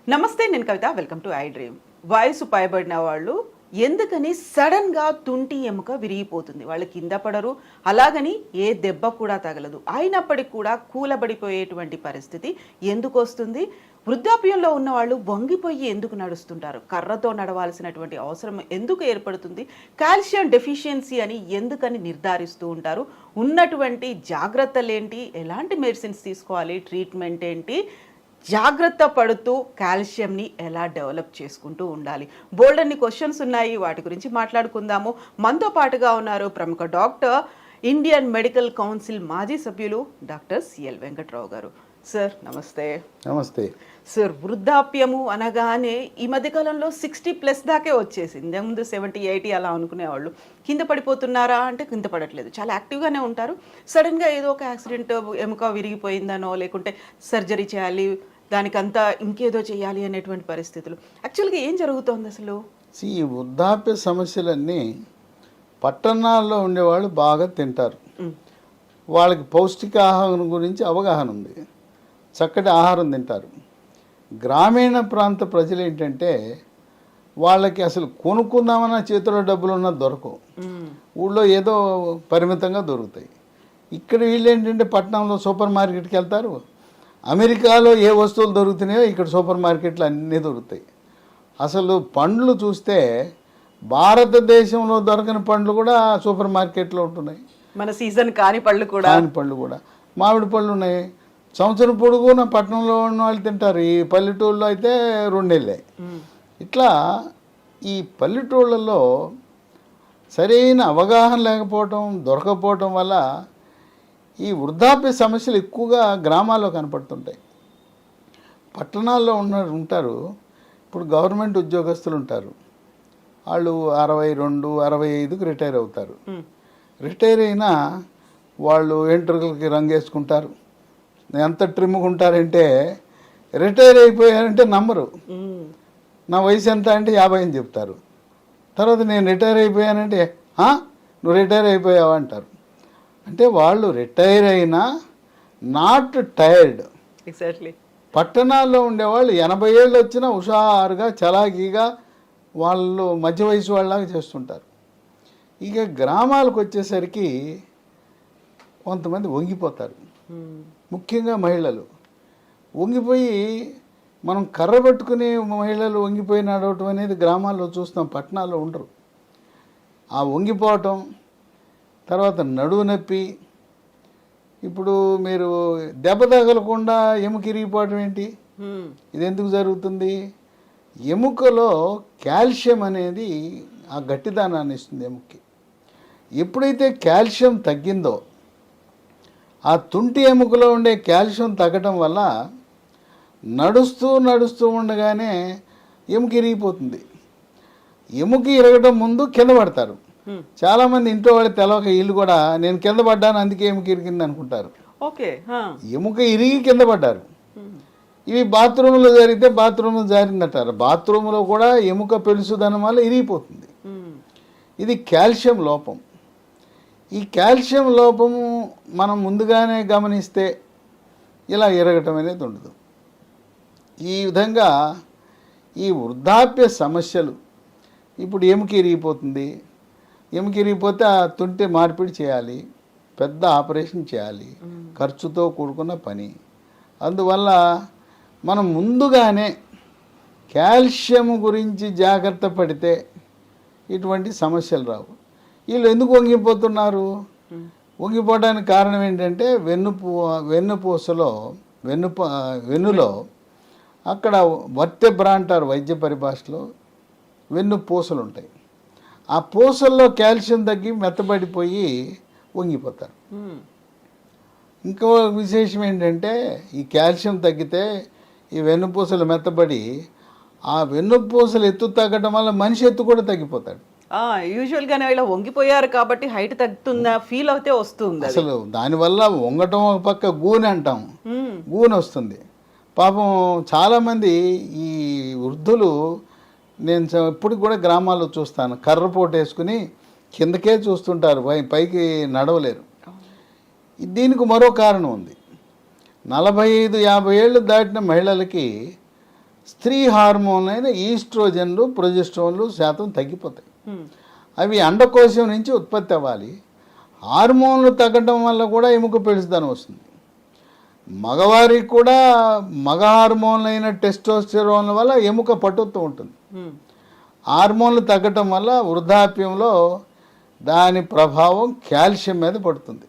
నమస్తే, నేను Kavitha. Welcome to I dream. వయసు పైబడిన వాళ్ళు ఎందుకని సడన్గా తుంటి ఎముక విరిగిపోతుంది? వాళ్ళు కింద పడరు, అలాగని ఏ దెబ్బ కూడా తగలదు, అయినప్పటికీ కూడా కూలబడిపోయేటువంటి పరిస్థితి ఎందుకు వస్తుంది? వృద్ధాప్యంలో ఉన్న వాళ్ళు వంగిపోయి ఎందుకు నడుస్తుంటారు? కర్రతో నడవాల్సినటువంటి అవసరం ఎందుకు ఏర్పడుతుంది? కాల్షియం డెఫిషియన్సీ అని ఎందుకని నిర్ధారిస్తూ ఉంటారు? ఉన్నటువంటి జాగ్రత్తలు ఏంటి? ఎలాంటి మెడిసిన్స్ తీసుకోవాలి? ట్రీట్మెంట్ ఏంటి? జాగ్రత్త పడుతూ కాల్షియంని ఎలా డెవలప్ చేసుకుంటూ ఉండాలి? బోల్డ్ అన్ని క్వశ్చన్స్ ఉన్నాయి, వాటి గురించి మాట్లాడుకుందాము. మనతో పాటుగా ఉన్నారు ప్రముఖ డాక్టర్, ఇండియన్ మెడికల్ కౌన్సిల్ మాజీ సభ్యులు డాక్టర్ సిఎల్ వెంకట్రావు గారు. సార్ నమస్తే. నమస్తే సార్, వృద్ధాప్యము అనగానే ఈ మధ్యకాలంలో 60+ దాకే వచ్చేసింది. ముందు 70, 80 అలా అనుకునేవాళ్ళు. కింద పడిపోతున్నారా అంటే కింద పడట్లేదు, చాలా యాక్టివ్గానే ఉంటారు. సడన్గా ఏదో ఒక యాక్సిడెంట్, ఎముక విరిగిపోయిందనో లేకుంటే సర్జరీ చేయాలి, దానికంతా ఇంకేదో చేయాలి అనేటువంటి పరిస్థితులు. యాక్చువల్గా ఏం జరుగుతోంది అసలు? ఈ వృద్ధాప్య సమస్యలన్నీ పట్టణాల్లో ఉండేవాళ్ళు బాగా తింటారు, వాళ్ళకి పౌష్టికాహారం గురించి అవగాహన ఉంది, చక్కటి ఆహారం తింటారు. గ్రామీణ ప్రాంత ప్రజలు ఏంటంటే వాళ్ళకి అసలు కొనుక్కుందామన్న చేతిలో డబ్బులు ఉన్న దొరకవు, ఊళ్ళో ఏదో పరిమితంగా దొరుకుతాయి. ఇక్కడ వీళ్ళు ఏంటంటే పట్టణంలో సూపర్ మార్కెట్కి వెళ్తారు, అమెరికాలో ఏ వస్తువులు దొరుకుతున్నాయో ఇక్కడ సూపర్ మార్కెట్లు అన్నీ దొరుకుతాయి. అసలు పండ్లు చూస్తే భారతదేశంలో దొరకని పండ్లు కూడా సూపర్ మార్కెట్లో ఉంటున్నాయి. మన సీజన్ కాని పళ్ళు కూడా మామిడి పళ్ళు ఉన్నాయి. సంవత్సరం పొడుగున పట్టణంలో ఉన్న వాళ్ళు తింటారు, ఈ పల్లెటూళ్ళలో అయితే 2 నెలలే. ఇట్లా ఈ పల్లెటూళ్ళలో సరైన అవగాహన లేకపోవటం, దొరకపోవటం వల్ల ఈ వృద్ధాప్య సమస్యలు ఎక్కువగా గ్రామాల్లో కనపడుతుంటాయి. పట్టణాల్లో ఉంటారు. ఇప్పుడు గవర్నమెంట్ ఉద్యోగస్తులు ఉంటారు, వాళ్ళు 62, 65కి రిటైర్ అవుతారు. రిటైర్ అయినా వాళ్ళు వెంట్రుకలకి రంగేసుకుంటారు, ఎంత ట్రిమ్గా ఉంటారంటే రిటైర్ అయిపోయారంటే నమ్మరు. నా వయసు ఎంత అంటే 50 అని చెప్తారు. తర్వాత నేను రిటైర్ అయిపోయానంటే నువ్వు రిటైర్ అయిపోయావా అంటారు. అంటే వాళ్ళు రిటైర్ అయినా నాట్ టైర్డ్. ఎగ్జాక్ట్లీ. పట్టణాల్లో ఉండేవాళ్ళు 80 ఏళ్ళు వచ్చినా హుషారుగా చలాకీగా వాళ్ళు మధ్య వయసు వాళ్ళలాగా చేస్తుంటారు. ఇక గ్రామాలకు వచ్చేసరికి కొంతమంది వంగిపోతారు, ముఖ్యంగా మహిళలు వంగిపోయి, మనం కర్ర పట్టుకుని మహిళలు వంగిపోయి నడవటం అనేది గ్రామాల్లో చూస్తాం, పట్టణాల్లో ఉండరు. ఆ వంగిపోవటం, తర్వాత నడువు నొప్పి. ఇప్పుడు మీరు దెబ్బ తగలకుండా ఎముక ఇరిగిపోవటం ఏంటి? ఇది ఎందుకు జరుగుతుంది? ఎముకలో కాల్షియం అనేది ఆ గట్టిదానాన్ని ఇస్తుంది ఎముకకి. ఎప్పుడైతే కాల్షియం తగ్గిందో, ఆ తుంటి ఎముకలో ఉండే కాల్షియం తగ్గటం వల్ల నడుస్తూ ఉండగానే ఎముక ఇరిగిపోతుంది. ఎముక ఇరగడం ముందు కింద పడతారు. చాలామంది ఇంట్లో వాళ్ళు తెలవక వీళ్ళు కూడా నేను కింద పడ్డాను అందుకే ఎముక ఇరిగింది అనుకుంటారు. ఓకే, ఎముక ఇరిగి కింద పడ్డారు. ఇవి బాత్రూంలో జరిగితే బాత్రూంలో జారిందంటారు. బాత్రూంలో కూడా ఎముక పెలుసుదనం వల్ల ఇరిగిపోతుంది. ఇది కాల్షియం లోపం. ఈ కాల్షియం లోపము మనం ముందుగానే గమనిస్తే ఇలా ఇరగటం అనేది ఉండదు. ఈ విధంగా ఈ వృద్ధాప్య సమస్యలు, ఇప్పుడు ఎముక ఇరిగిపోతుంది, ఎముక ఇరిగిపోతే ఆ తుంటి మార్పిడి చేయాలి, పెద్ద ఆపరేషన్ చేయాలి, ఖర్చుతో కూడుకున్న పని. అందువల్ల మనం ముందుగానే కాల్షియం గురించి జాగ్రత్త పడితే ఇటువంటి సమస్యలు రావు. వీళ్ళు ఎందుకు వంగిపోతున్నారు? వంగిపోవడానికి కారణం ఏంటంటే వెన్నులో అక్కడ వర్టెబ్రా అంటారు వైద్య పరిభాషలో, వెన్నుపూసలు ఉంటాయి. ఆ పూసల్లో కాల్షియం తగ్గి మెత్తబడిపోయి వంగిపోతారు. ఇంకో విశేషం ఏంటంటే ఈ కాల్షియం తగ్గితే ఈ వెన్నుపూసలు మెత్తబడి ఆ వెన్నుపూసలు ఎత్తు తగ్గడం వల్ల మనిషి ఎత్తు కూడా తగ్గిపోతాడు. యూజువల్గానే ఇలా వంగిపోయారు కాబట్టి హైట్ తగ్గుతుందా ఫీల్ అయితే వస్తుంది. అసలు దానివల్ల వంగటం ఒక పక్క గూనె అంటాం, గూనె వస్తుంది. పాపం చాలామంది ఈ వృద్ధులు, నేను ఇప్పటికి కూడా గ్రామాల్లో చూస్తాను, కర్రపోటు వేసుకుని కిందకే చూస్తుంటారు, పైకి నడవలేరు. దీనికి మరో కారణం ఉంది. 45-50 ఏళ్ళు దాటిన మహిళలకి స్త్రీ హార్మోన్ అయిన ఈస్ట్రోజన్లు ప్రొజెస్ట్రాన్లు శాతం తగ్గిపోతాయి. అవి అండకోశం నుంచి ఉత్పత్తి అవ్వాలి. హార్మోన్లు తగ్గడం వల్ల కూడా ఎముక పెళుసుదనం వస్తుంది. మగవారికి కూడా మగ హార్మోన్లు అయిన టెస్టోస్టెరాన్ వల్ల ఎముక పటుత్వం ఉంటుంది. హార్మోన్లు తగ్గటం వల్ల వృద్ధాప్యంలో దాని ప్రభావం కాల్షియం మీద పడుతుంది.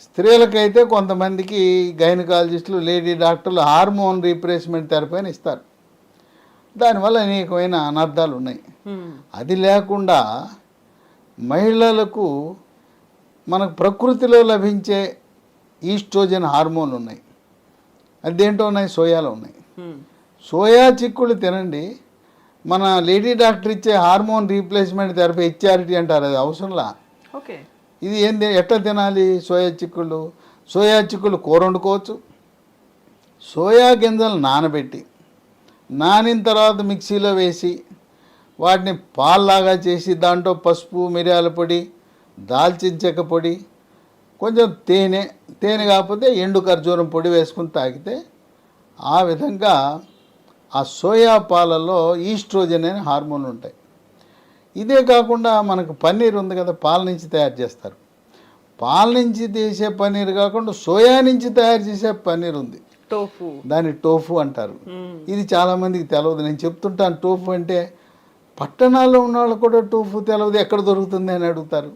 స్త్రీలకైతే కొంతమందికి గైనకాలజిస్టులు, లేడీ డాక్టర్లు హార్మోన్ రీప్లేస్మెంట్ థెరపీ అని ఇస్తారు. దానివల్ల అనేకమైన అనర్థాలు ఉన్నాయి. అది లేకుండా మహిళలకు మనకు ప్రకృతిలో లభించే ఈస్ట్రోజన్ హార్మోన్లు ఉన్నాయి. అదేంటో ఉన్నాయి, సోయాలో ఉన్నాయి. సోయా చిక్కుళ్ళు తినండి. మన లేడీ డాక్టర్ ఇచ్చే హార్మోన్ రీప్లేస్మెంట్ థెరపీ హెచ్ఆర్టీ అంటారు, అది అవసరంలా. ఓకే, ఇది ఏంది, ఎట్లా తినాలి? సోయా చిక్కుళ్ళు కూర వండుకోవచ్చు. సోయా గింజలు నానబెట్టి, నానిన తర్వాత మిక్సీలో వేసి వాటిని పాల్లాగా చేసి దాంట్లో పసుపు, మిరియాల పొడి, దాల్చిన చెక్క పొడి, కొంచెం తేనె కాకపోతే ఎండు ఖర్జూరం పొడి వేసుకుని తాగితే ఆ విధంగా ఆ సోయా పాలలో ఈస్ట్రోజన్ అనే హార్మోన్లు ఉంటాయి. ఇదే కాకుండా మనకు పన్నీర్ ఉంది కదా, పాల నుంచి తయారు చేస్తారు. పాల నుంచి తీసే పన్నీర్ కాకుండా సోయా నుంచి తయారు చేసే పన్నీర్ ఉంది, టోఫు. దాన్ని టోఫు అంటారు. ఇది చాలామందికి తెలియదు. నేను చెప్తుంటాను టోఫు అంటే. పట్టణాల్లో ఉన్న వాళ్ళు కూడా టోఫు తెలియదు, ఎక్కడ దొరుకుతుంది అని అడుగుతారు.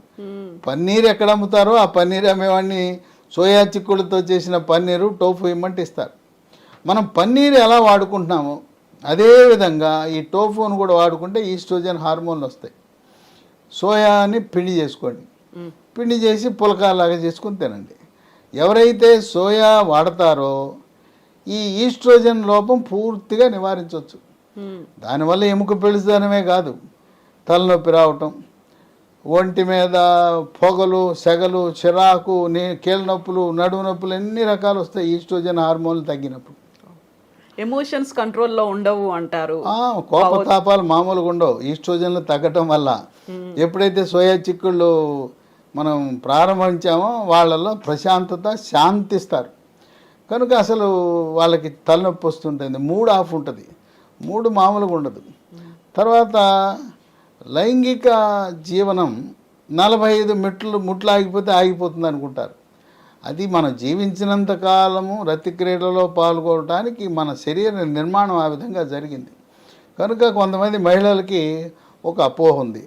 పన్నీర్ ఎక్కడ అమ్ముతారో ఆ పన్నీర్ అమ్మేవాడిని సోయా చిక్కుళ్ళతో చేసిన పన్నీరు టోఫు ఇమ్మంటే ఇస్తారు. మనం పన్నీర్ ఎలా వాడుకుంటున్నామో అదేవిధంగా ఈ టోఫును కూడా వాడుకుంటే ఈస్ట్రోజన్ హార్మోన్లు వస్తాయి. సోయాని పిండి చేసుకోండి, పిండి చేసి పులకాలాగా చేసుకుని తినండి. ఎవరైతే సోయా వాడతారో ఈ ఈస్ట్రోజన్ లోపం పూర్తిగా నివారించవచ్చు. దానివల్ల ఎముక పెళుసుదనమే కాదు, తలనొప్పి రావటం, ఒంటి మీద పొగలు, సెగలు, చిరాకు, కీళ్ళ నొప్పులు, నడుము నొప్పులు ఎన్ని రకాలు వస్తాయి ఈస్ట్రోజన్ హార్మోన్లు తగ్గినప్పుడు. ఎమోషన్స్ కంట్రోల్లో ఉండవు అంటారు. కోపతాపాలు మామూలుగా ఉండవు ఈస్ట్రోజన్లు తగ్గటం వల్ల. ఎప్పుడైతే సోయా చిక్కుళ్ళు మనం ప్రారంభించామో వాళ్ళలో ప్రశాంతత, శాంతిస్తారు. కనుక అసలు వాళ్ళకి తలనొప్పి వస్తుంటుంది, మూడ్ ఆఫ్ ఉంటుంది, మూడు మామూలుగా ఉండదు. తర్వాత లైంగిక జీవనం 45 ముట్లు ఆగిపోతే ఆగిపోతుంది అనుకుంటారు. అది మనం జీవించినంత కాలము రతి క్రీడలో పాల్గొనడానికి మన శరీర నిర్మాణం ఆ విధంగా జరిగింది. కనుక కొంతమంది మహిళలకి ఒక అపోహ ఉంది,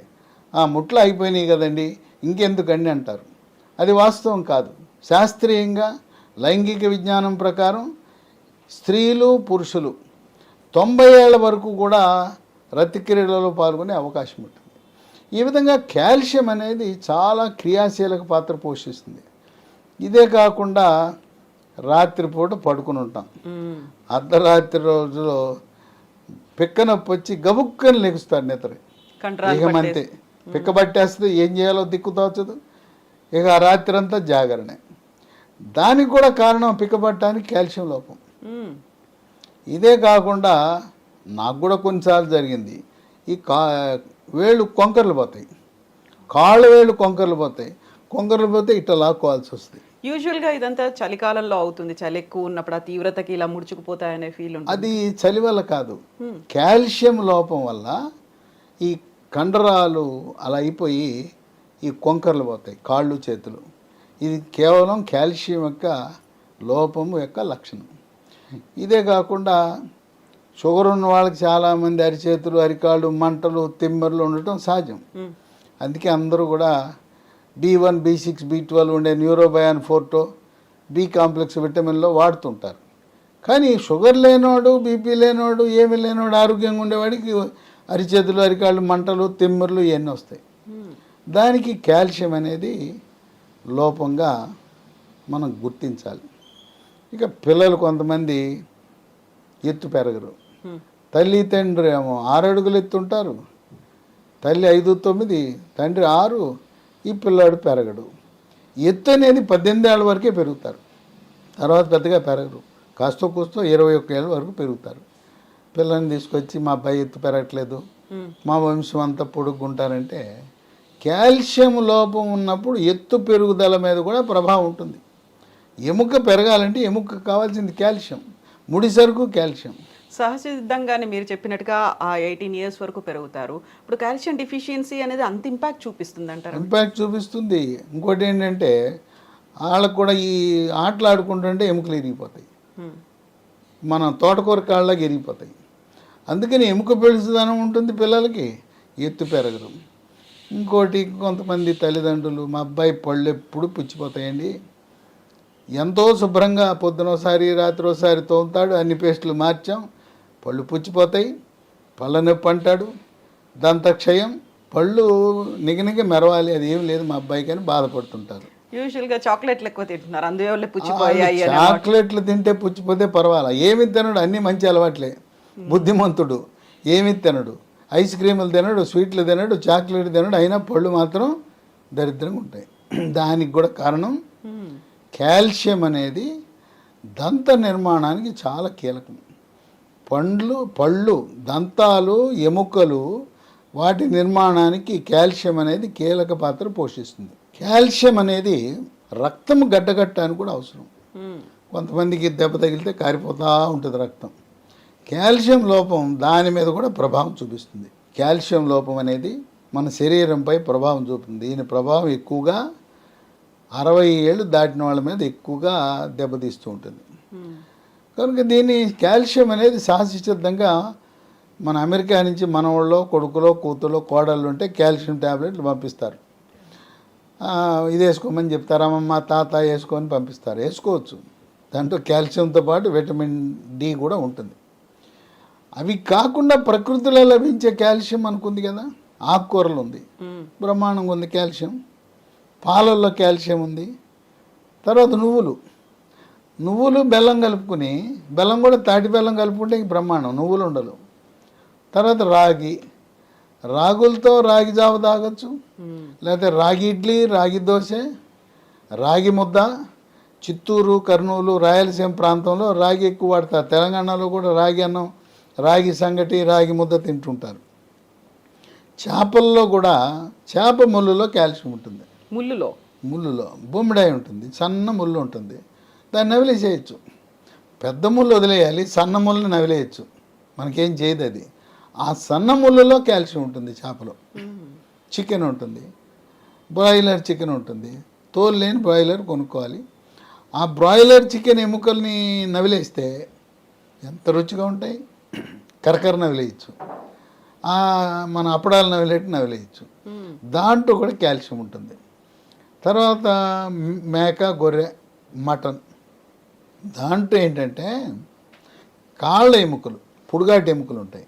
ముట్లు అయిపోయినాయి కదండి ఇంకెందుకండి అంటారు. అది వాస్తవం కాదు. శాస్త్రీయంగా లైంగిక విజ్ఞానం ప్రకారం స్త్రీలు, పురుషులు 90 ఏళ్ల వరకు కూడా రతి క్రీడలలో పాల్గొనే అవకాశం ఉంటుంది. ఈ విధంగా కాల్షియం అనేది చాలా క్రియాశీలక పాత్ర పోషిస్తుంది. ఇదే కాకుండా రాత్రిపూట పడుకుని ఉంటాం, అర్ధరాత్రి రోజులో పిక్క నొప్పి వచ్చి గబుక్కని లెగుస్తాడు నిద్ర. ఇకమంతే పిక్క పట్టేస్తే ఏం చేయాలో దిక్కు తోచదు. ఇక ఆ రాత్రి అంతా జాగరణే. దానికి కూడా కారణం పిక్క పట్టడానికి కాల్షియం లోపం. ఇదే కాకుండా నాకు కూడా కొన్నిసార్లు జరిగింది, ఈ వేళ్ళు కొంకర్లు పోతాయి, కాళ్ళు వేళ్ళు కొంకర్లు పోతే ఇట్లా లాక్కోవాల్సి వస్తుంది. యూజువల్గా ఇదంతా చలికాలంలో అవుతుంది, చలి ఎక్కువ ఉన్నప్పుడు ఆ తీవ్రతకి ఇలా ముడుచుకుపోతాయనే ఫీల్ ఉంటుంది. అది చలి వల్ల కాదు, కాల్షియం లోపం వల్ల ఈ కండరాలు అలా అయిపోయి ఈ కొంకర్లు పోతాయి, కాళ్ళు, చేతులు. ఇది కేవలం కాల్షియం యొక్క లోపం యొక్క లక్షణం. ఇదే కాకుండా షుగర్ ఉన్న వాళ్ళకి చాలామంది అరిచేతులు, అరికాళ్ళు, మంటలు, తిమ్మర్లు ఉండటం సహజం. అందుకే అందరూ కూడా B1, B6, B12 ఉండే న్యూరోబయాన్ ఫోర్టో, బి కాంప్లెక్స్ విటమిన్లో వాడుతుంటారు. కానీ షుగర్ లేనోడు, బీపీ లేనోడు, ఏమి లేనోడు, ఆరోగ్యంగా ఉండేవాడికి అరిచేతులు, అరికాళ్ళు, మంటలు, తిమ్మర్లు ఇవన్నీ వస్తాయి. దానికి కాల్షియం అనేది లోపంగా మనం గుర్తించాలి. ఇక పిల్లలు కొంతమంది ఎత్తు పెరగరు, తల్లి తండ్రి ఏమో 6 అడుగులు ఎత్తుంటారు, తల్లి 5'9", తండ్రి 6, ఈ పిల్లాడు పెరగడు. ఎత్తు అనేది 18 ఏళ్ళ వరకే పెరుగుతారు, తర్వాత పెద్దగా పెరగరు. కాస్త కూస్తో 21 ఏళ్ళ వరకు పెరుగుతారు. పిల్లల్ని తీసుకొచ్చి మా అబ్బాయి ఎత్తు పెరగట్లేదు, మా వంశం అంతా పొడుగుంటారంటే కాల్షియం లోపం ఉన్నప్పుడు ఎత్తు పెరుగుదల మీద కూడా ప్రభావం ఉంటుంది. ఎముక పెరగాలంటే ఎముక కావాల్సింది కాల్షియం, ముడి సరుకు కాల్షియం. సహజసిద్ధంగానే మీరు చెప్పినట్టుగా ఆ 18 years వరకు పెరుగుతారు. ఇప్పుడు కాల్షియం డిఫిషియన్సీ అనేది అంత ఇంపాక్ట్ చూపిస్తుంది అంటారు. ఇంపాక్ట్ చూపిస్తుంది. ఇంకోటి ఏంటంటే వాళ్ళకు కూడా ఈ ఆటలు ఆడుకుంటుంటే ఎముకలు ఇరిగిపోతాయి, మన తోటకూర కాళ్ళకి ఇరిగిపోతాయి. అందుకని ఎముక పెళుసుదనం ఉంటుంది పిల్లలకి, ఎత్తు పెరగరు. ఇంకోటి కొంతమంది తల్లిదండ్రులు మా అబ్బాయి పళ్ళు ఎప్పుడు పుచ్చిపోతాయండి, ఎంతో శుభ్రంగా పొద్దునోసారి రాత్రి ఒకసారి తోముతాడు, అన్ని పేస్టులు మార్చాం, పళ్ళు పుచ్చిపోతాయి, పళ్ళ నొప్పి అంటాడు, దంతక్షయం, పళ్ళు నిగనిగ మెరవాలి, అది ఏం లేదు మా అబ్బాయికి అని బాధపడుతుంటారు. యూజువల్గా చాక్లెట్లు ఎక్కువ తింటున్నారు, అందువల్ల పుచ్చిపోయాయి. చాక్లెట్లు తింటే పుచ్చిపోతే పర్వాలా, ఏమి తినడు, అన్నీ మంచి అలవాట్లే, బుద్ధిమంతుడు, ఏమి తినడు, ఐస్ క్రీములు తినడు, స్వీట్లు తినడు, చాక్లెట్ తినడు, అయినా పళ్ళు మాత్రం దరిద్రంగా ఉంటాయి. దానికి కూడా కారణం కాల్షియం అనేది దంత నిర్మాణానికి చాలా కీలకం. పళ్ళు, దంతాలు, ఎముకలు, వాటి నిర్మాణానికి కాల్షియం అనేది కీలక పాత్ర పోషిస్తుంది. కాల్షియం అనేది రక్తం గడ్డగట్టడానికి కూడా అవసరం. కొంతమందికి దెబ్బ తగిలితే కారిపోతూ ఉంటుంది రక్తం. కాల్షియం లోపం దాని మీద కూడా ప్రభావం చూపిస్తుంది. కాల్షియం లోపం అనేది మన శరీరంపై ప్రభావం చూపుతుంది. దీని ప్రభావం ఎక్కువగా 60 ఏళ్ళు దాటిన వాళ్ళ మీద ఎక్కువగా దెబ్బతీస్తూ ఉంటుంది. కనుక దీన్ని కాల్షియం అనేది సహజసిద్ధంగా మన అమెరికా నుంచి మన వాళ్ళలో కొడుకులో కూతులో కోడళ్ళు ఉంటే కాల్షియం ట్యాబ్లెట్లు పంపిస్తారు. ఇది వేసుకోమని చెప్తారు, అమ్మమ్మ తాత వేసుకొని పంపిస్తారు. వేసుకోవచ్చు, దాంట్లో కాల్షియంతో పాటు విటమిన్ డి కూడా ఉంటుంది. అవి కాకుండా ప్రకృతిలో లభించే కాల్షియం అనుకుంది కదా, ఆకుకూరలు ఉంది, బ్రహ్మాండంగా ఉంది కాల్షియం, పాలల్లో కాల్షియం ఉంది. తర్వాత నువ్వులు బెల్లం కలుపుకుని, బెల్లం కూడా తాటి బెల్లం కలుపుకుంటే ఇంక బ్రహ్మాండం, నువ్వులు ఉండలు. తర్వాత రాగులతో రాగి జావ తాగొచ్చు, లేకపోతే రాగి ఇడ్లీ, రాగి దోశ, రాగి ముద్ద. చిత్తూరు, కర్నూలు, రాయలసీమ ప్రాంతంలో రాగి ఎక్కువ వాడతారు. తెలంగాణలో కూడా రాగి అన్నం, రాగి సంగటి, రాగి ముద్ద తింటుంటారు. చేపల్లో కూడా చేప ముళ్ళులో కాల్షియం ఉంటుంది. ముళ్ళులో బొమ్మిడాయి ఉంటుంది, సన్న ముళ్ళు ఉంటుంది, దాన్ని నవిలేసేయచ్చు. పెద్ద ముళ్ళు వదిలేయాలి, సన్న ముళ్ళని నవిలేయచ్చు, మనకేం చేయదు అది. ఆ సన్న ముళ్ళలో కాల్షియం ఉంటుంది. చేపలో చికెన్ ఉంటుంది, బ్రాయిలర్ చికెన్ ఉంటుంది, తోలు లేని బ్రాయిలర్ కొనుక్కోవాలి. ఆ బ్రాయిలర్ చికెన్ ఎముకల్ని నవిలేస్తే ఎంత రుచిగా ఉంటాయి, కరకర నవిలేయచ్చు, మన అప్పడాలు నవిలేయచ్చు. దాంట్లో కూడా కాల్షియం ఉంటుంది. తర్వాత మేక, గొర్రె, మటన్, దాంట్లో ఏంటంటే కాళ్ళ ఎముకలు, పుడుగాటి ఎముకలు ఉంటాయి.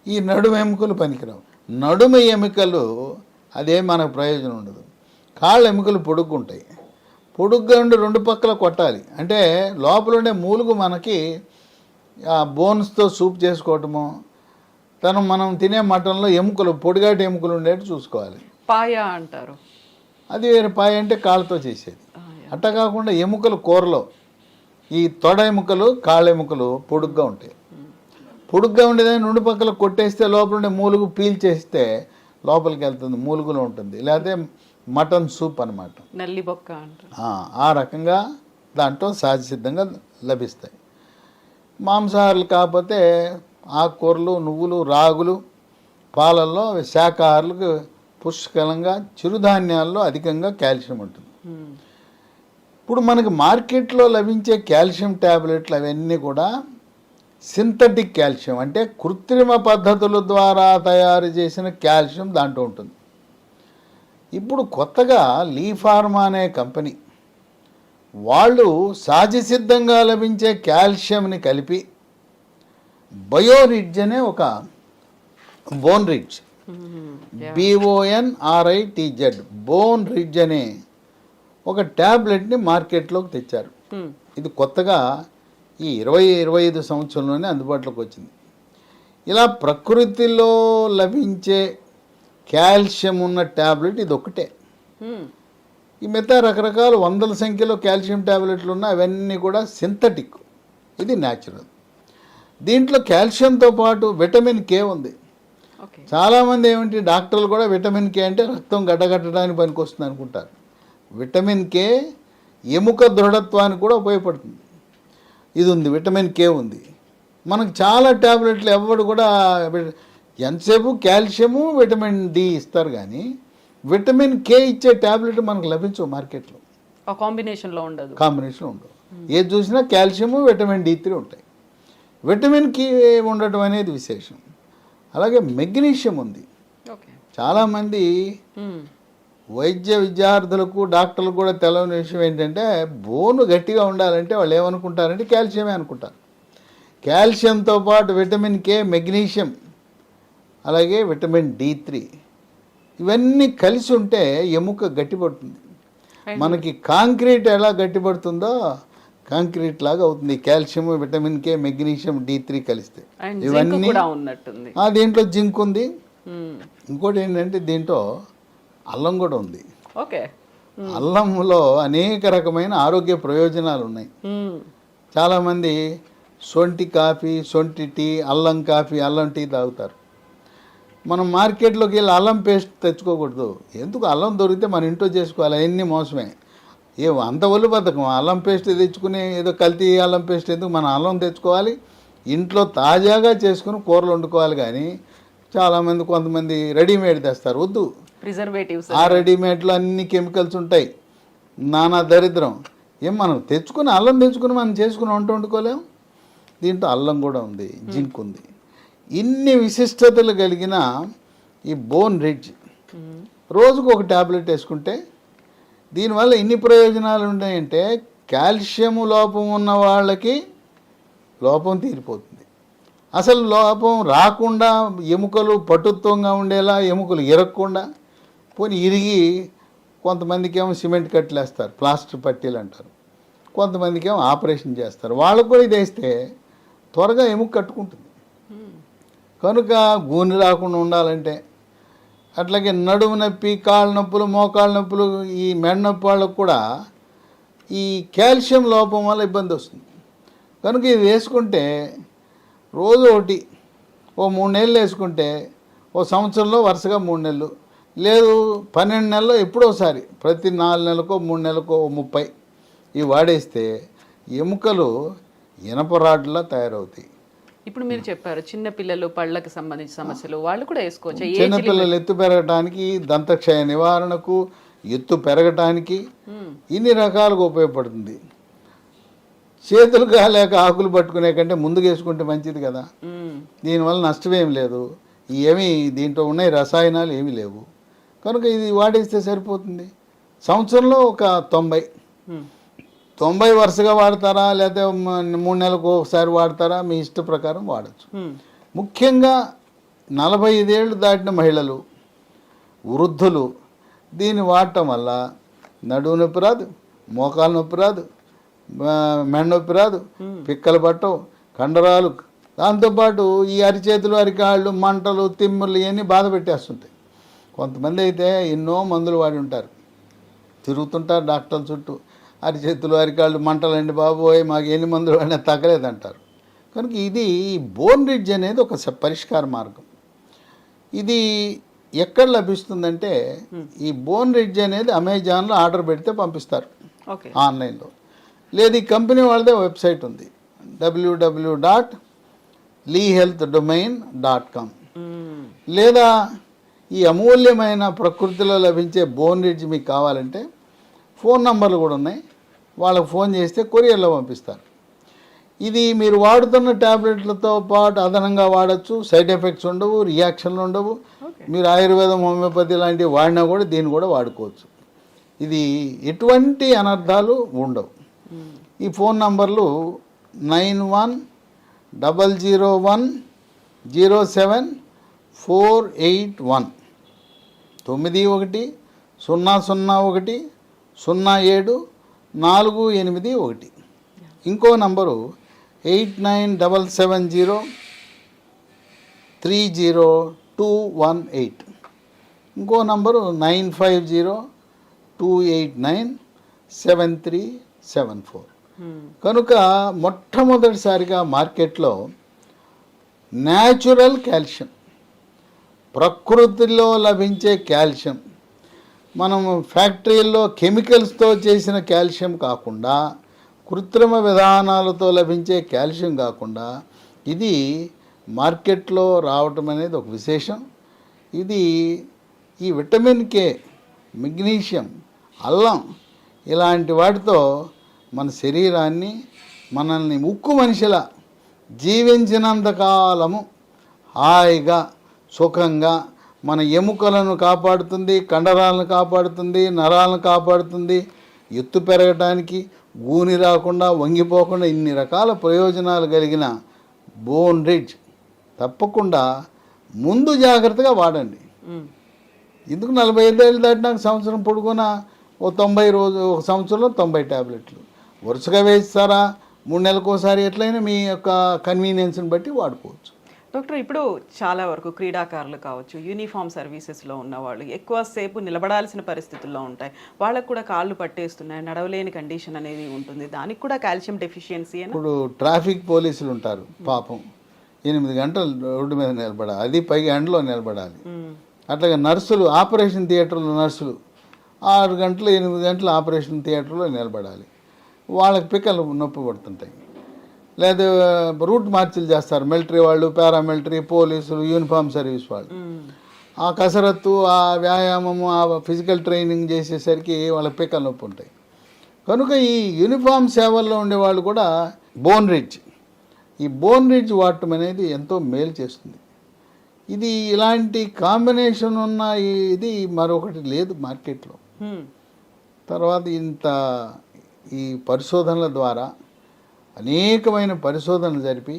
ఈ నడుము ఎముకలు పనికిరావు. నడుము ఎముకలు అదే మనకు ప్రయోజనం ఉండదు. కాళ్ళ ఎముకలు పొడుగ్గుంటాయి, పొడుగ్గా ఉండి రెండు పక్కల కొట్టాలి. అంటే లోపల ఉండే మూలుగు మనకి ఆ బోన్స్తో సూప్ చేసుకోవటము, మనం తినే మటన్లో ఎముకలు, పొడిగాటి ఎముకలు ఉండేట్టు చూసుకోవాలి. పాయ అంటారు, అది వేరే. పాయ అంటే కాళ్ళతో చేసేది. అట్ట కాకుండా ఎముకలు కూరలో ఈ తొడ ఎముకలు, కాళ్ళ ఎముకలు పొడుగ్గా ఉంటాయి. పొడుగ్గా ఉండేదాన్ని రెండు పక్కల కొట్టేస్తే లోపల ఉండే మూలుగు పీల్చేస్తే లోపలికి వెళ్తుంది, మూలుగులో ఉంటుంది. లేకపోతే మటన్ సూప్ అనమాట, నల్లిబొక్క అంటారు. ఆ రకంగా దాంట్లో సహజసిద్ధంగా లభిస్తాయి. మాంసాహారులు కాకపోతే ఆకుకూరలు, నువ్వులు, రాగులు, పాలల్లో శాకాహారులకు పుష్కలంగా, చిరుధాన్యాల్లో అధికంగా కాల్షియం ఉంటుంది. ఇప్పుడు మనకి మార్కెట్లో లభించే కాల్షియం ట్యాబ్లెట్లు అవన్నీ కూడా సింథటిక్ కాల్షియం, అంటే కృత్రిమ పద్ధతుల ద్వారా తయారు చేసిన కాల్షియం దాంట్లో ఉంటుంది. ఇప్పుడు కొత్తగా లీ ఫార్మా అనే కంపెనీ వాళ్ళు సహజసిద్ధంగా లభించే కాల్షియంని కలిపి బయోరిడ్జ్ అనే ఒక bone ridge, BONRITZ, bone ridge అనే ఒక ట్యాబ్లెట్ని మార్కెట్లోకి తెచ్చారు. ఇది కొత్తగా ఈ 20-25 సంవత్సరంలోనే అందుబాటులోకి వచ్చింది. ఇలా ప్రకృతిలో లభించే కాల్షియం ఉన్న ట్యాబ్లెట్ ఇది ఒకటే. ఈ మిగతా రకరకాల వందల సంఖ్యలో కాల్షియం ట్యాబ్లెట్లు ఉన్నాయి, అవన్నీ కూడా సింథటిక్, ఇది న్యాచురల్. దీంట్లో కాల్షియంతో పాటు విటమిన్ కే ఉంది. చాలామంది ఏమిటి, డాక్టర్లు కూడా విటమిన్ కే అంటే రక్తం గడ్డగట్టడానికి పనికొస్తుంది అనుకుంటారు. విటమిన్ కే ఎముక దృఢత్వానికి కూడా ఉపయోగపడుతుంది. ఇది ఉంది, విటమిన్ కే ఉంది. మనకు చాలా ట్యాబ్లెట్లు ఎవడు కూడా ఎంతసేపు కాల్షియము విటమిన్ డి ఇస్తారు కానీ విటమిన్ కే ఇచ్చే ట్యాబ్లెట్ మనకు లభించవు మార్కెట్లో. ఆ కాంబినేషన్లో ఉండదు, కాంబినేషన్ ఉండదు. ఏది చూసినా కాల్షియము విటమిన్ D3 ఉంటాయి. విటమిన్ కే ఉండటం అనేది విశేషం. అలాగే మెగ్నీషియం ఉంది. చాలామంది వైద్య విద్యార్థులకు డాక్టర్లకు కూడా తెలవని విషయం ఏంటంటే బోను గట్టిగా ఉండాలంటే వాళ్ళు ఏమనుకుంటారంటే కాల్షియమే అనుకుంటారు. కాల్షియంతో పాటు విటమిన్ కే, మెగ్నీషియం, అలాగే విటమిన్ D3 ఇవన్నీ కలిసి ఉంటే ఎముక గట్టిపడుతుంది. మనకి కాంక్రీట్ ఎలా గట్టిపడుతుందో కాంక్రీట్ లాగా అవుతుంది calcium, vitamin K, magnesium, D3 కలిస్తే. ఇవన్నీ దీంట్లో జింక్ ఉంది. ఇంకోటి ఏంటంటే దీంట్లో అల్లం కూడా ఉంది. అల్లంలో అనేక రకమైన ఆరోగ్య ప్రయోజనాలు ఉన్నాయి. చాలామంది సొంటి కాఫీ, సొంటి టీ, అల్లం కాఫీ, అల్లం టీ తాగుతారు. మనం మార్కెట్లోకి వెళ్ళి అల్లం పేస్ట్ తెచ్చుకోకూడదు. ఎందుకు? అల్లం దొరికితే మన ఇంట్లో చేసుకోవాలి. అవన్నీ మోసమే. అంత ఒళ్ళు బతకం. అల్లం పేస్ట్ తెచ్చుకుని ఏదో కల్తీ అల్లం పేస్ట్ ఎందుకు? మన అల్లం తెచ్చుకోవాలి, ఇంట్లో తాజాగా చేసుకుని కూరలు వండుకోవాలి. కానీ చాలామంది కొంతమంది రెడీమేడ్ తెస్తారు. వద్దు, ప్రిజర్వేటివ్స్. ఆ రెడీమేడ్లో అన్ని కెమికల్స్ ఉంటాయి, నానా దరిద్రం. మనం తెచ్చుకుని అల్లం తెచ్చుకుని మనం చేసుకుని వంట వండుకోలేం. దీంట్లో అల్లం కూడా ఉంది, జింక్ ఉంది. ఇన్ని విశిష్టతలు కలిగిన ఈ బోన్ రిడ్జ్ రోజుకు ఒక ట్యాబ్లెట్ వేసుకుంటే దీనివల్ల ఇన్ని ప్రయోజనాలు ఉన్నాయంటే కాల్షియం లోపం ఉన్న వాళ్ళకి లోపం తీరిపోతుంది. అసలు లోపం రాకుండా ఎముకలు పటుత్వంగా ఉండేలా, ఎముకలు ఇరగకుండా, పోనీ ఇరిగి కొంతమందికి ఏమో సిమెంట్ కట్టలేస్తారు, ప్లాస్టర్ పట్టీలు అంటారు. కొంతమందికి ఏమో ఆపరేషన్ చేస్తారు. వాళ్ళకు కూడా ఇది వేస్తే త్వరగా ఎముక కట్టుకుంటుంది. కనుక గూని రాకుండా ఉండాలంటే, అట్లాగే నడుము నొప్పి, కాళ్ళ నొప్పులు, మోకాళ్ళ నొప్పులు, ఈ మెడ నొప్పి వాళ్ళకు కూడా ఈ కాల్షియం లోపం వల్ల ఇబ్బంది వస్తుంది. కనుక ఇది వేసుకుంటే రోజు ఒకటి 3 నెలలు వేసుకుంటే సంవత్సరంలో వరుసగా 3 నెలలు, లేదు 12 నెలల్లో ఎప్పుడోసారి, ప్రతి 4 నెలలకో 3 నెలలకో 30 ఇవి వాడేస్తే ఎముకలు ఇనపరాడ్లా తయారవుతాయి. ఇప్పుడు మీరు చెప్పారు చిన్నపిల్లలు పళ్ళకి సంబంధించిన సమస్యలు వాళ్ళు కూడా వేసుకోవచ్చు. చిన్నపిల్లలు ఎత్తు పెరగడానికి, దంతక్షయ నివారణకు, ఎత్తు పెరగటానికి ఇన్ని రకాలుగా ఉపయోగపడుతుంది. చేతులు కాలేక ఆకులు పట్టుకునే కంటే ముందుకు వేసుకుంటే మంచిది కదా. దీనివల్ల నష్టమేం లేదు. ఏమీ దీంట్లో ఉన్నాయి రసాయనాలు ఏమీ లేవు. కనుక ఇది వాడేస్తే సరిపోతుంది. సంవత్సరంలో ఒక 90 వరుసగా వాడతారా, లేకపోతే 3 నెలలకు ఒకసారి వాడతారా, మీ ఇష్ట ప్రకారం వాడచ్చు. ముఖ్యంగా 45 ఏళ్ళు దాటిన మహిళలు, వృద్ధులు దీన్ని వాడటం వల్ల నడుము నొప్పి రాదు, మోకాలు నొప్పి రాదు, మెడ నొప్పి రాదు, పిక్కలు పట్టవు, కండరాలు, దాంతోపాటు ఈ అరిచేతులు, అరికాళ్ళు, మంటలు, తిమ్ములు ఇవన్నీ బాధ పెట్టేస్తుంటాయి. కొంతమంది అయితే ఎన్నో మందులు వాడి ఉంటారు, తిరుగుతుంటారు డాక్టర్ల చుట్టూ. అరిచేతులు, అరికాళ్ళు మంటలండి బాబోయ్, మాకు ఎన్ని మందులు వాడినా తగ్గలేదంటారు. కనుక ఇది బోన్ రిడ్జ్ అనేది ఒక పరిష్కార మార్గం. ఇది ఎక్కడ లభిస్తుందంటే ఈ బోన్ రిడ్జ్ అనేది అమెజాన్లో ఆర్డర్ పెడితే పంపిస్తారు ఆన్లైన్లో. లేదు ఈ కంపెనీ వాళ్ళదే వెబ్సైట్ ఉంది, www.leehealthdomain.com. లేదా ఈ అమూల్యమైన ప్రకృతిలో లభించే బోన్ రిడ్జ్ మీకు కావాలంటే ఫోన్ నంబర్లు కూడా ఉన్నాయి, వాళ్ళకు ఫోన్ చేస్తే కొరియర్లో పంపిస్తారు. ఇది మీరు వాడుతున్న ట్యాబ్లెట్లతో పాటు అదనంగా వాడచ్చు, సైడ్ ఎఫెక్ట్స్ ఉండవు, రియాక్షన్లు ఉండవు. మీరు ఆయుర్వేదం, హోమియోపతి లాంటివి వాడినా కూడా దీన్ని కూడా వాడుకోవచ్చు. ఇది ఎటువంటి అనర్థాలు ఉండవు. ఈ ఫోన్ నంబర్లు 9100107481 9100100748. ఇంకో నంబరు 8977030218. ఇంకో నంబరు 9502897374. కనుక మొట్టమొదటిసారిగా మార్కెట్లో న్యాచురల్ కాల్షియం, ప్రకృతిలో లభించే కాల్షియం, మనం ఫ్యాక్టరీల్లో కెమికల్స్తో చేసిన కాల్షియం కాకుండా, కృత్రిమ విధానాలతో లభించే కాల్షియం కాకుండా ఇది మార్కెట్లో రావటం అనేది ఒక విశేషం. ఇది ఈ విటమిన్ కే, మెగ్నీషియం, అల్లం ఇలాంటి వాటితో మన శరీరాన్ని, మనల్ని ఉక్కు మనిషిలా జీవించినంత కాలము హాయిగా సుఖంగా మన ఎముకలను కాపాడుతుంది, కండరాలను కాపాడుతుంది, నరాలను కాపాడుతుంది, ఎత్తు పెరగటానికి, గూని రాకుండా, వంగిపోకుండా ఇన్ని రకాల ప్రయోజనాలు కలిగిన బోన్ రిడ్జ్ తప్పకుండా ముందు జాగ్రత్తగా వాడండి. ఎందుకు 45 ఏళ్ళు దాటినాక సంవత్సరం పొడుగున ఓ 90 రోజు, ఒక సంవత్సరంలో 90 ట్యాబ్లెట్లు వరుసగా వేస్తారా, 3 నెలలకు ఒకసారి ఎట్లయినా మీ యొక్క కన్వీనియన్స్ని బట్టి వాడుకోవచ్చు. డాక్టర్, ఇప్పుడు చాలా వరకు క్రీడాకారులు కావచ్చు, యూనిఫామ్ సర్వీసెస్లో ఉన్నవాళ్ళు ఎక్కువసేపు నిలబడాల్సిన పరిస్థితుల్లో ఉంటాయి. వాళ్ళకు కూడా కాళ్ళు పట్టేస్తున్నాయి, నడవలేని కండిషన్ అనేది ఉంటుంది. దానికి కూడా కాల్షియం డెఫిషియన్సీ. ఇప్పుడు ట్రాఫిక్ పోలీసులు ఉంటారు పాపం, 8 గంటలు రోడ్డు మీద నిలబడాలి, అది పైగా ఎండలో నిలబడాలి. అట్లాగే నర్సులు, ఆపరేషన్ థియేటర్లో నర్సులు 6 గంటలు 8 గంటలు ఆపరేషన్ థియేటర్లో నిలబడాలి. వాళ్ళకి పిక్కలు నొప్పి పడుతుంటాయి. లేదా రూట్ మార్చిలు చేస్తారు మిలిటరీ వాళ్ళు, పారామిలిటరీ, పోలీసులు, యూనిఫామ్ సర్వీస్ వాళ్ళు. ఆ కసరత్తు, ఆ వ్యాయామము, ఆ ఫిజికల్ ట్రైనింగ్ చేసేసరికి వాళ్ళకి పిక్కలు నొప్పి ఉంటాయి. కనుక ఈ యూనిఫామ్ సేవల్లో ఉండేవాళ్ళు కూడా బోన్ రిడ్జ్, ఈ బోన్ రిడ్జ్ వాడటం అనేది ఎంతో మేలు చేస్తుంది. ఇది ఇలాంటి కాంబినేషన్ ఉన్న ఇది మరొకటి లేదు మార్కెట్లో. తర్వాత ఈ పరిశోధనల ద్వారా అనేకమైన పరిశోధనలు జరిపి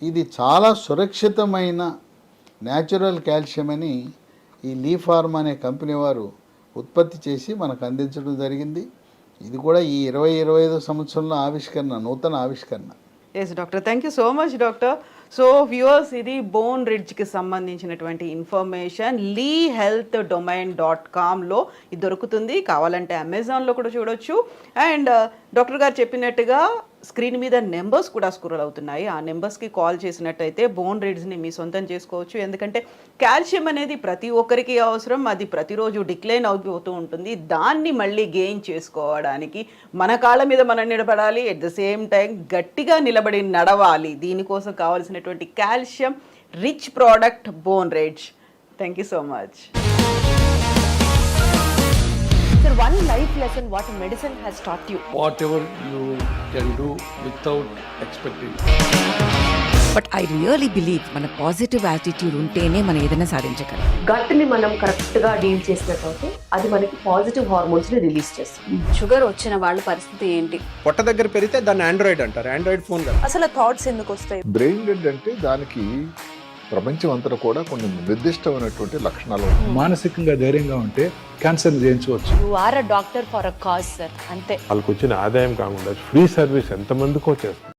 ఇది చాలా సురక్షితమైన న్యాచురల్ కాల్షియం అని ఈ లీ ఫార్మా అనే కంపెనీ వారు ఉత్పత్తి చేసి మనకు అందించడం జరిగింది. ఇది కూడా ఈ 20-25 సంవత్సరంలో ఆవిష్కరణ, నూతన ఆవిష్కరణ. Yes doctor, thank you so much doctor. So viewers, ఇది బోన్ రిడ్జ్కి సంబంధించినటువంటి ఇన్ఫర్మేషన్ lehealthdomain.comలో ఇది దొరుకుతుంది. కావాలంటే అమెజాన్లో కూడా చూడొచ్చు. అండ్ డాక్టర్ గారు చెప్పినట్టుగా స్క్రీన్ మీద నెంబర్స్ కూడా స్క్రోల్ అవుతున్నాయి. ఆ నెంబర్స్కి కాల్ చేసినట్టయితే బోన్ రిడ్జ్ని మీ సొంతం చేసుకోవచ్చు. ఎందుకంటే కాల్షియం అనేది ప్రతి ఒక్కరికి అవసరం, అది ప్రతిరోజు డిక్లైన్ అయిపోతూ ఉంటుంది. దాన్ని మళ్ళీ గెయిన్ చేసుకోవడానికి మన కాళ్ళ మీద మనం నిలబడాలి, ఎట్ ద సేమ్ టైం గట్టిగా నిలబడి నడవాలి. దీనికోసం కావాల్సినటువంటి calcium rich product bone ridge. Thank you so much. Sir, one life lesson what medicine has taught you. Whatever you can do without expecting. But I really believe మన positive attitude ఉంటేనే మనం ఏదైనా సాధించగలం. గట్ని మనం కరెక్ట్గా డీల్ చేసినట్లయితే అది మనకి పాజిటివ్ హార్మోన్స్ని రిలీజ్ చేస్తుంది. షుగర్ వచ్చిన వాళ్ళ పరిస్థితి ఏంటి? పొట్ట దగ్గర పెరిగితే దాన్ని ఆండ్రాయిడ్ అంటారు, ఆండ్రాయిడ్ ఫోన్ కదా. అసలు థాట్స్ ఎందుకు వస్తాయి? బ్రెయిన్ డెడ్ అంటే దానికి ప్రపంచం అంతా కూడా కొన్ని నిర్దిష్టమైనటువంటి లక్షణాలు ఉన్నాయి. మానసికంగా ధైర్యంగా ఉంటే క్యాన్సర్ జయించవచ్చు. You are a doctor for a cause sir, అంతే. వాళ్ళకు వచ్చిన ఆదాయం కాకుండా ఫ్రీ సర్వీస్ ఎంతమందికో చేస్తుంది.